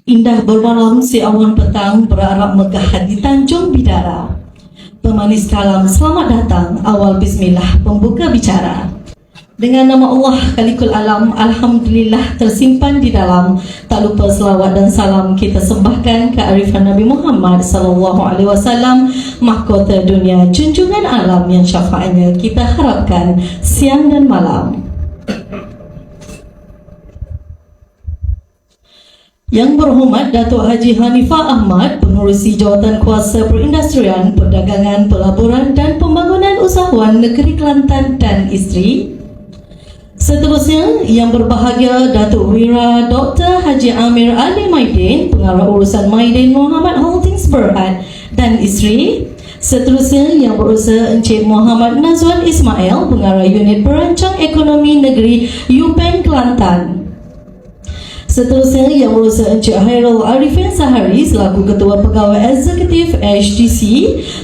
Indah bermalam si awan petang berarap megah di Tanjung Bidara. Pemanis kalam selamat datang, awal bismillah pembuka bicara. Dengan nama Allah Khalikul Alam, Alhamdulillah tersimpan di dalam. Tak lupa selawat dan salam kita sembahkan ke arifan Nabi Muhammad SAW, mahkota dunia, junjungan alam yang syafaatnya kita harapkan siang dan malam. Yang berhormat Datuk Haji Hanifah Ahmad, Pengerusi Jawatan Kuasa Perindustrian, Perdagangan, Pelaburan dan Pembangunan Usahawan Negeri Kelantan dan isteri. Seterusnya, yang berbahagia Datuk Wira Dr. Haji Amir Ali Maidin, Pengarah Urusan Maidin Muhammad Holdings Berhad dan isteri. Seterusnya, yang berusaha Encik Muhammad Nazwan Ismail, Pengarah Unit Perancang Ekonomi Negeri UPEN Kelantan. Seterusnya, yang berusaha Encik Hairul Arifin Sahari selaku Ketua Pegawai Eksekutif HDC,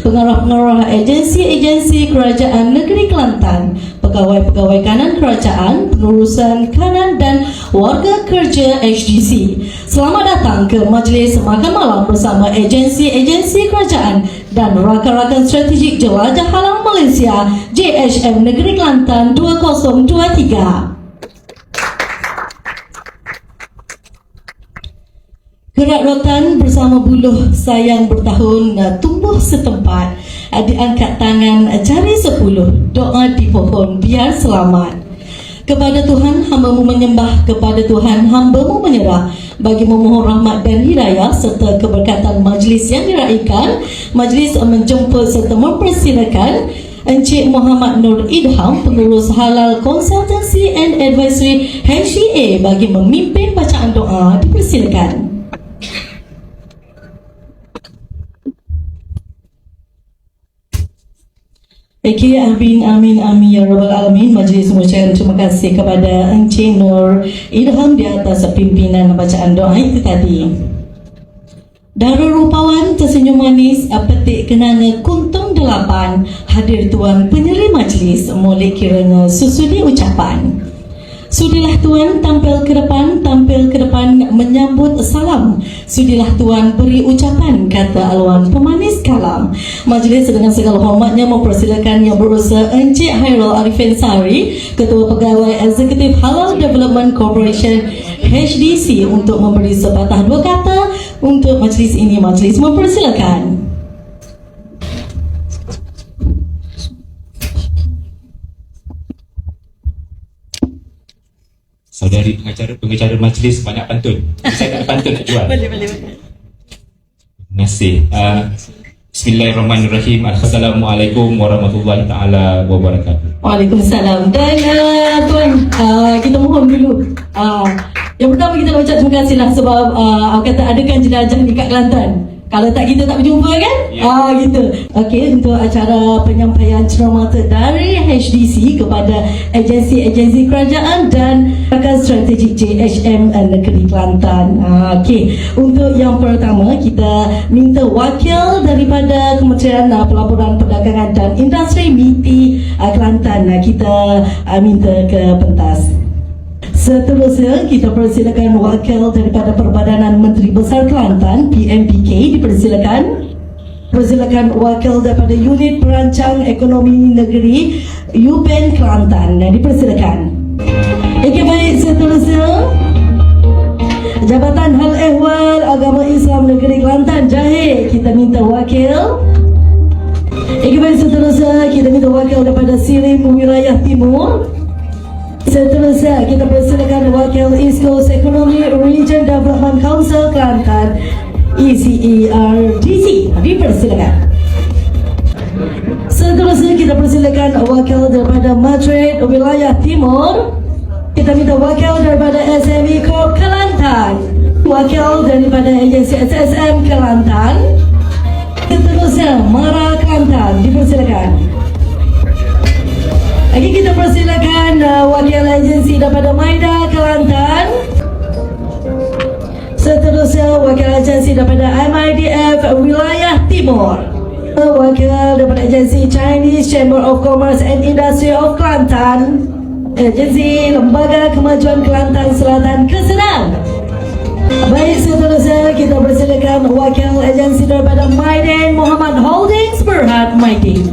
Pengarah-pengarah agensi-agensi Kerajaan Negeri Kelantan, Pegawai-pegawai kanan kerajaan, pengurusan kanan dan warga kerja HDC. Selamat datang ke majlis makan malam bersama agensi-agensi kerajaan dan rakan-rakan strategik jelajah halang Malaysia JHM Negeri Kelantan 2023. Gerak rotan bersama buluh sayang bertahun tumbuh setempat, diangkat tangan jari 10, doa di pohon biar selamat. Kepada Tuhan hamba-Mu menyembah, kepada Tuhan hamba-Mu menyerah, bagi memohon rahmat dan hidayah serta keberkatan majlis yang diraikan. Majlis menjemput serta mempersilakan Encik Muhammad Nur Idham, Pengurus Halal Consultancy and Advisory HCA, bagi memimpin bacaan doa. Dipersilakan. Okey, amin ya rabbal alamin. Majlis mengucapkan terima kasih kepada Encik Nur Idham di atas pimpinan bacaan doa itu tadi. Darul rupawan tersenyum manis, petik kenanga kuntung 8, hadir tuan penyeli majlis, molek kiranya susudi ucapan. Sudilah Tuan tampil ke depan menyambut salam. Sudilah Tuan beri ucapan, kata aluan pemanis kalam. Majlis dengan segala hormatnya mempersilakan yang berusaha Encik Hairul Arifin Sahari, Ketua Pegawai Eksekutif Halal Development Corporation HDC, untuk memberi sepatah dua kata untuk majlis ini. Majlis mempersilakan. Saudari pengacara majlis banyak pantun. Saya tak ada pantun nak jual. Boleh. Terima kasih. Bismillahirrahmanirrahim. Assalamualaikum warahmatullahi taala wabarakatuh. Waalaikumsalam. Dan Tuan, kita mohon dulu. Yang pertama kita nak ucap terima kasih lah sebab kata adakan jenazah ni kat Kelantan. Kalau tak kita tak berjumpa kan? Ya. Gitu. Okey, untuk acara penyampaian ceramata dari HDC kepada agensi-agensi kerajaan dan rakan strategik JHM Negeri Kelantan. Okey, untuk yang pertama kita minta wakil daripada Kementerian Pelaburan Perdagangan dan Industri MITI Kelantan. Kita minta ke pentas. Seterusnya kita persilakan wakil daripada Perbadanan Menteri Besar Kelantan PMPK. Persilakan wakil daripada Unit Perancang Ekonomi Negeri UPEN Kelantan. Dipersilakan. Okey, baik, seterusnya Jabatan Hal Ehwal Agama Islam Negeri Kelantan Jahit, kita minta wakil. Okey, baik, seterusnya kita minta wakil daripada Sirim Wilayah Timur. Seterusnya kita persilakan wakil East Coast Economy Region Development Council Kelantan ECERDC. Dipersilakan. Seterusnya kita persilakan wakil daripada Madrid Wilayah Timur. Kita minta wakil daripada SME Corp Kelantan, wakil daripada agensi SSM Kelantan. Seterusnya Mara Kelantan. Dipersilakan. Lagi kita persilakan wakil agensi daripada Maida Kelantan. Seterusnya wakil agensi daripada MIDF Wilayah Timur. Wakil daripada agensi Chinese Chamber of Commerce and Industry of Kelantan. Agensi Lembaga Kemajuan Kelantan Selatan Kesenang. Baik, seterusnya persilakan wakil agensi daripada Maidin Muhammad Holdings Berhad Maidin.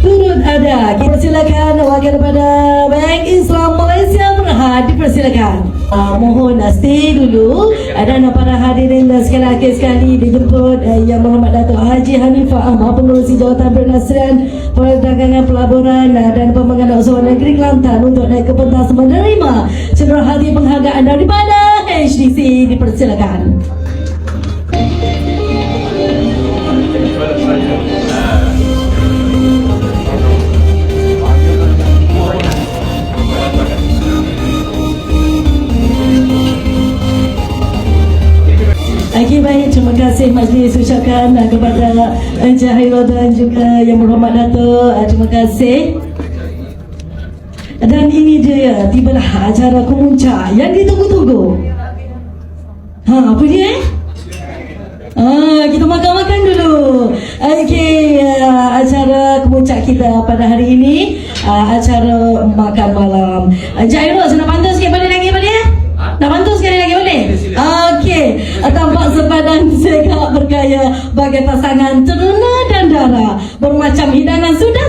Turut ada, kita silakan wakil daripada Bank Islam Malaysia Berhad, dipersilakan. Mohon stay dulu dan para hadirin sekali lagi sekali dijemput Yang Berhormat Datuk Haji Hanifah Ahmad, Pengerusi Jawatan Perindustrian, Perdagangan, Pelaburan dan Pembangunan Usahawan Negeri Kelantan untuk naik ke pentas menerima cenderawasih penghargaan daripada HDC, dipersilakan. Okey, baik, terima kasih majlis ucapkan kepada Encik Hairul dan juga Yang Berhormat Datuk. Terima kasih. Dan ini dia, tibalah acara kemuncak yang ditunggu-tunggu. Apa dia? Kita makan-makan dulu. Okey, acara kemuncak kita pada hari ini, acara makan malam. Encik Hairul, saya nak pantau sikit balik lagi apa dia? Nak bantu sekali lagi boleh? Okey, tampak sepadan segak bergaya bagai pasangan teruna dan dara. Bermacam hidangan sudah